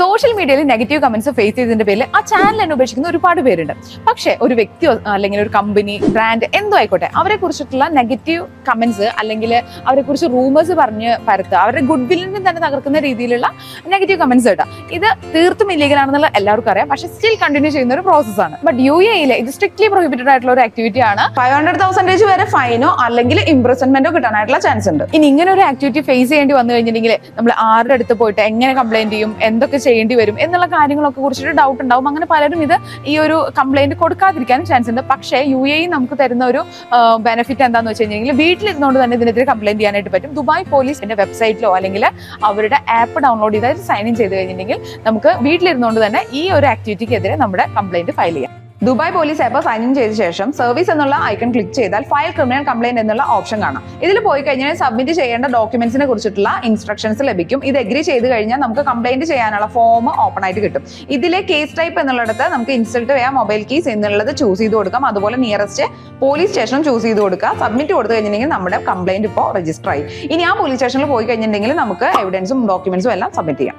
Social മീഡിയയിൽ negative comments face ചെയ്തതിന്റെ പേരിൽ ആ ചാനൽ തന്നെ ഉപേക്ഷിക്കുന്ന ഒരുപാട് പേരുണ്ട്. പക്ഷേ ഒരു വ്യക്തിയോ അല്ലെങ്കിൽ ഒരു കമ്പനി, ബ്രാൻഡ് എന്തോ ആയിക്കോട്ടെ, അവരെ കുറിച്ചിട്ടുള്ള നെഗറ്റീവ് കമന്റ്സ് അല്ലെങ്കിൽ അവരെ കുറിച്ച് റൂമേഴ്സ് പറഞ്ഞ് പരത്തുക, അവരുടെ ഗുഡ് വില്ലിനെ തന്നെ തകർക്കുന്ന രീതിയിലുള്ള നെഗറ്റീവ് കമന്റ്സ് കേട്ടോ. ഇത് തീർത്തും ഇല്ലീഗൽ ആണെന്നുള്ള എല്ലാവർക്കും അറിയാം. പക്ഷേ സ്റ്റിൽ കണ്ടിന്യൂ ചെയ്യുന്ന ഒരു പ്രോസസ്സാണ്. ബട്ട് UAE ഇത് സ്ട്രിക്ട്ലി പ്രൊഹിബിറ്റഡ് ആയിട്ടുള്ള ഒരു ആക്ടിവിറ്റി ആണ്. 500,000 വരെ ഫൈനോ അല്ലെങ്കിൽ ഇംപ്രസൺമെന്റോ കിട്ടാനായിട്ടുള്ള ചാൻസ് ഉണ്ട്. ഇനി ഇങ്ങനെ ഒരു ആക്ടിവിറ്റി ഫേസ് ചെയ്യേണ്ടി വന്നു കഴിഞ്ഞിട്ടുണ്ടെങ്കിൽ നമ്മൾ ആരുടെ അടുത്ത് പോയിട്ട് എങ്ങനെ കംപ്ലൈന്റ് ചെയ്യും, എന്തൊക്കെ ചെയ്യേണ്ടി വരും എന്നുള്ള കാര്യങ്ങളൊക്കെ കുറിച്ചിട്ട് ഡൗട്ട് ഉണ്ടാവും. അങ്ങനെ പലരും ഇത് ഈ ഒരു കംപ്ലൈന്റ് കൊടുക്കാതിരിക്കാനും ചാൻസ് ഉണ്ട്. പക്ഷേ UAE നമുക്ക് തരുന്ന ഒരു ബെനിഫിറ്റ് എന്താണെന്ന് വെച്ച് കഴിഞ്ഞാൽ വീട്ടിലിരുന്നുകൊണ്ട് തന്നെ ഇതിനെതിരെ കംപ്ലൈന്റ് ചെയ്യാനായിട്ട് പറ്റും. ദുബായ് പോലീസിന്റെ വെബ്സൈറ്റിലോ അല്ലെങ്കിൽ അവരുടെ ആപ്പ് ഡൗൺലോഡ് ചെയ്ത് സൈൻ ഇൻ ചെയ്ത് കഴിഞ്ഞിട്ടുണ്ടെങ്കിൽ നമുക്ക് വീട്ടിലിരുന്നുകൊണ്ട് തന്നെ ഈ ഒരു ആക്ടിവിറ്റിക്കെതിരെ നമ്മുടെ കംപ്ലൈന്റ് ഫയൽ ചെയ്യാം. Dubai police app sign in ചെയ്ത ശേഷം സർവീസ് എന്നുള്ള ഐക്കൺ ക്ലിക്ക് ചെയ്താൽ ഫയൽ ക്രിമിനൽ കംപ്ലൈന്റ് എന്നുള്ള ഓപ്ഷൻ കാണാം. ഇതിൽ പോയി കഴിഞ്ഞാൽ സബ്മിറ്റ് ചെയ്യേണ്ട ഡോക്യുമെന്റ്സിനെ കുറിച്ചിട്ടുള്ള ഇൻസ്ട്രക്ഷൻസ് ലഭിക്കും. ഇത് എഗ്രി ചെയ്ത് കഴിഞ്ഞാൽ നമുക്ക് കംപ്ലൈന്റ് ചെയ്യാനുള്ള ഫോം ഓപ്പൺ ആയിട്ട് കിട്ടും. ഇതിലെ കേസ് ടൈപ്പ് എന്നുള്ളിടത്ത് നമുക്ക് ഇൻസൾട്ട് വെയ മൊബൈൽ കീസ് എന്നുള്ളത് ചൂസ് ചെയ്ത് കൊടുക്കാം. അതുപോലെ നിയറസ്റ്റ് പോലീസ് സ്റ്റേഷനും ചൂസ് ചെയ്ത് കൊടുക്കുക. സബ്മിറ്റ് കൊടുത്തു കഴിഞ്ഞിട്ടുണ്ടെങ്കിൽ നമ്മുടെ കംപ്ലൈന്റ് ഇപ്പോൾ രജിസ്റ്റർ ആയി. ഇനി ആ പോലീസ് സ്റ്റേഷനിൽ പോയി കഴിഞ്ഞിട്ടുണ്ടെങ്കിൽ നമുക്ക് എവിഡൻസും ഡോക്യുമെന്റ്സും എല്ലാം സബ്മിറ്റ് ചെയ്യാം.